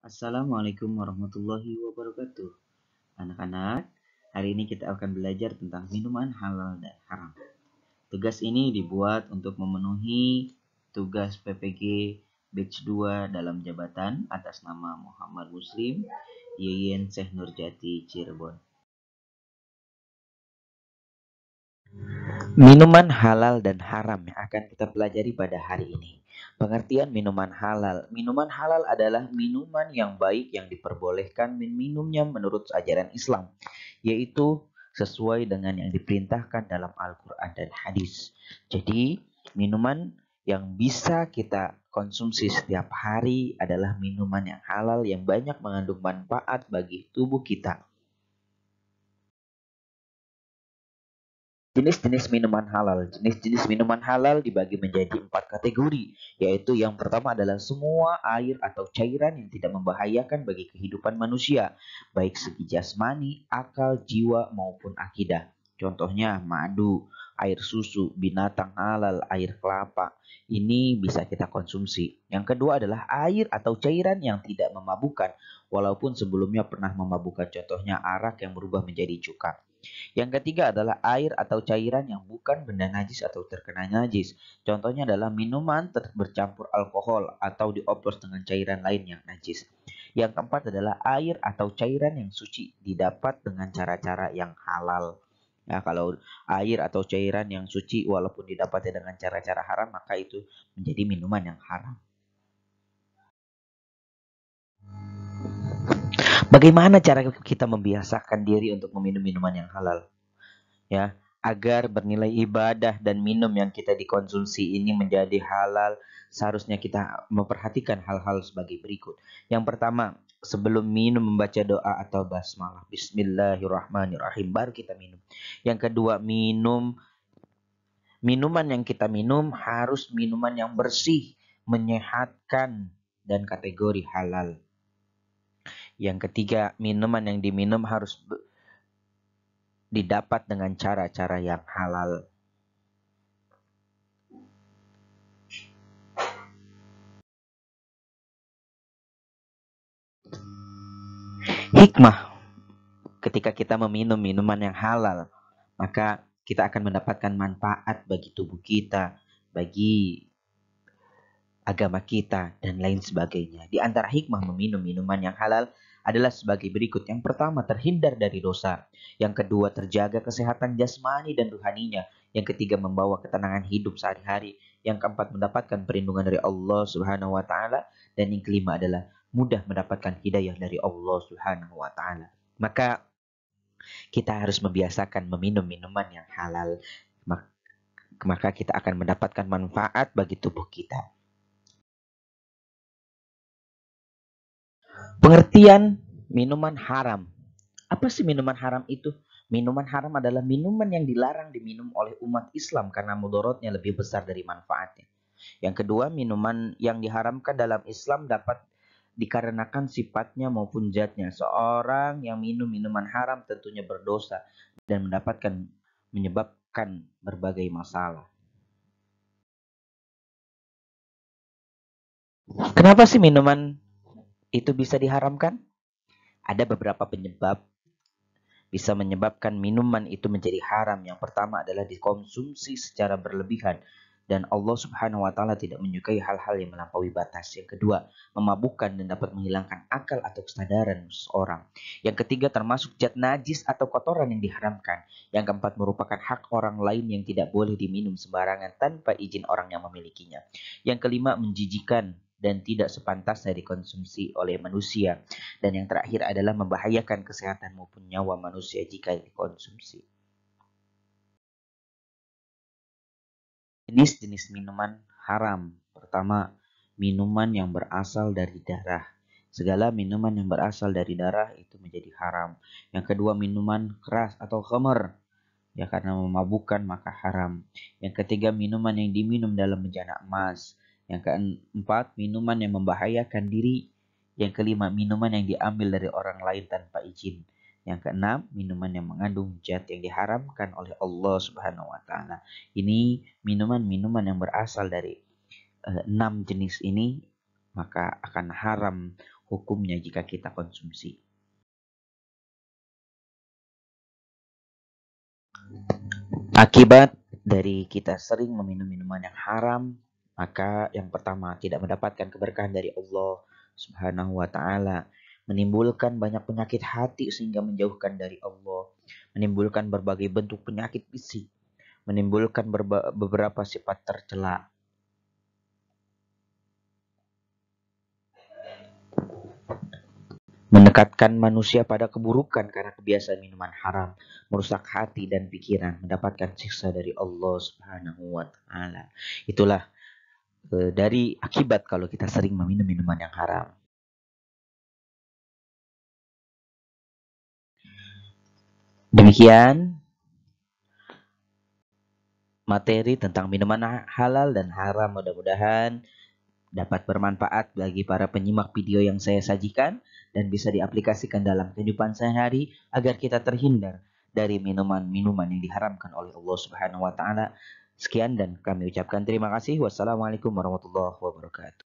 Assalamualaikum warahmatullahi wabarakatuh. Anak-anak, hari ini kita akan belajar tentang minuman halal dan haram. Tugas ini dibuat untuk memenuhi tugas PPG Batch 2 dalam jabatan atas nama Muhammad Muslim, Yeyen Syekh Nurjati, Cirebon. Minuman halal dan haram yang akan kita pelajari pada hari ini. Pengertian minuman halal. Minuman halal adalah minuman yang baik yang diperbolehkan minumnya menurut ajaran Islam, yaitu sesuai dengan yang diperintahkan dalam Al-Quran dan hadis. Jadi, minuman yang bisa kita konsumsi setiap hari adalah minuman yang halal yang banyak mengandung manfaat bagi tubuh kita. Jenis-jenis minuman halal. Jenis-jenis minuman halal dibagi menjadi 4 kategori, yaitu yang pertama adalah semua air atau cairan yang tidak membahayakan bagi kehidupan manusia, baik segi jasmani, akal, jiwa, maupun akidah. Contohnya madu, air susu, binatang halal, air kelapa. Ini bisa kita konsumsi. Yang kedua adalah air atau cairan yang tidak memabukkan, walaupun sebelumnya pernah memabukkan. Contohnya arak yang berubah menjadi cuka. Yang ketiga adalah air atau cairan yang bukan benda najis atau terkena najis. Contohnya adalah minuman bercampur alkohol atau dioplos dengan cairan lain yang najis. Yang keempat adalah air atau cairan yang suci didapat dengan cara-cara yang halal. Ya, kalau air atau cairan yang suci walaupun didapatnya dengan cara-cara haram, maka itu menjadi minuman yang haram. Bagaimana cara kita membiasakan diri untuk meminum minuman yang halal? Ya, agar bernilai ibadah dan minum yang kita dikonsumsi ini menjadi halal, seharusnya kita memperhatikan hal-hal sebagai berikut. Yang pertama, sebelum minum membaca doa atau basmalah, Bismillahirrahmanirrahim, baru kita minum. Yang kedua, minuman yang kita minum harus minuman yang bersih, menyehatkan, dan kategori halal. Yang ketiga, minuman yang diminum harus didapat dengan cara-cara yang halal. Hikmah ketika kita meminum minuman yang halal, maka kita akan mendapatkan manfaat bagi tubuh kita, bagi agama kita, dan lain sebagainya. Di antara hikmah meminum minuman yang halal adalah sebagai berikut. Yang pertama, terhindar dari dosa. Yang kedua, terjaga kesehatan jasmani dan rohaninya. Yang ketiga, membawa ketenangan hidup sehari-hari. Yang keempat, mendapatkan perlindungan dari Allah Subhanahu wa taala, dan yang kelima adalah mudah mendapatkan hidayah dari Allah Subhanahu wa taala. Maka kita harus membiasakan meminum minuman yang halal. Maka kita akan mendapatkan manfaat bagi tubuh kita. Pengertian minuman haram. Apa sih minuman haram itu? Minuman haram adalah minuman yang dilarang diminum oleh umat Islam karena mudaratnya lebih besar dari manfaatnya. Yang kedua, minuman yang diharamkan dalam Islam dapat dikarenakan sifatnya maupun zatnya. Seorang yang minum minuman haram tentunya berdosa dan menyebabkan berbagai masalah. Kenapa sih minuman itu bisa diharamkan? Ada beberapa penyebab bisa menyebabkan minuman itu menjadi haram. Yang pertama adalah dikonsumsi secara berlebihan dan Allah Subhanahu wa taala tidak menyukai hal-hal yang melampaui batas. Yang kedua, memabukkan dan dapat menghilangkan akal atau kesadaran seseorang. Yang ketiga, termasuk zat najis atau kotoran yang diharamkan. Yang keempat, merupakan hak orang lain yang tidak boleh diminum sembarangan tanpa izin orang yang memilikinya. Yang kelima, menjijikan dan tidak sepantasnya dikonsumsi oleh manusia. Dan yang terakhir adalah membahayakan kesehatan maupun nyawa manusia jika dikonsumsi. Jenis-jenis minuman haram. Pertama, minuman yang berasal dari darah. Segala minuman yang berasal dari darah itu menjadi haram. Yang kedua, minuman keras atau khamr. Ya, karena memabukkan maka haram. Yang ketiga, minuman yang diminum dalam bejana emas. Yang keempat, minuman yang membahayakan diri. Yang kelima, minuman yang diambil dari orang lain tanpa izin. Yang keenam, minuman yang mengandung zat yang diharamkan oleh Allah Subhanahu wa taala. Ini minuman-minuman yang berasal dari 6 jenis ini, maka akan haram hukumnya jika kita konsumsi. Akibat dari kita sering meminum minuman yang haram, maka yang pertama tidak mendapatkan keberkahan dari Allah Subhanahu wa taala, menimbulkan banyak penyakit hati sehingga menjauhkan dari Allah, menimbulkan berbagai bentuk penyakit fisik, menimbulkan beberapa sifat tercela. Mendekatkan manusia pada keburukan karena kebiasaan minuman haram, merusak hati dan pikiran, mendapatkan siksa dari Allah Subhanahu wa taala. Itulah dari akibat kalau kita sering meminum minuman yang haram. Demikian materi tentang minuman halal dan haram, mudah-mudahan dapat bermanfaat bagi para penyimak video yang saya sajikan dan bisa diaplikasikan dalam kehidupan sehari-hari agar kita terhindar dari minuman-minuman yang diharamkan oleh Allah Subhanahu wa taala. Sekian dan kami ucapkan terima kasih. Wassalamualaikum warahmatullahi wabarakatuh.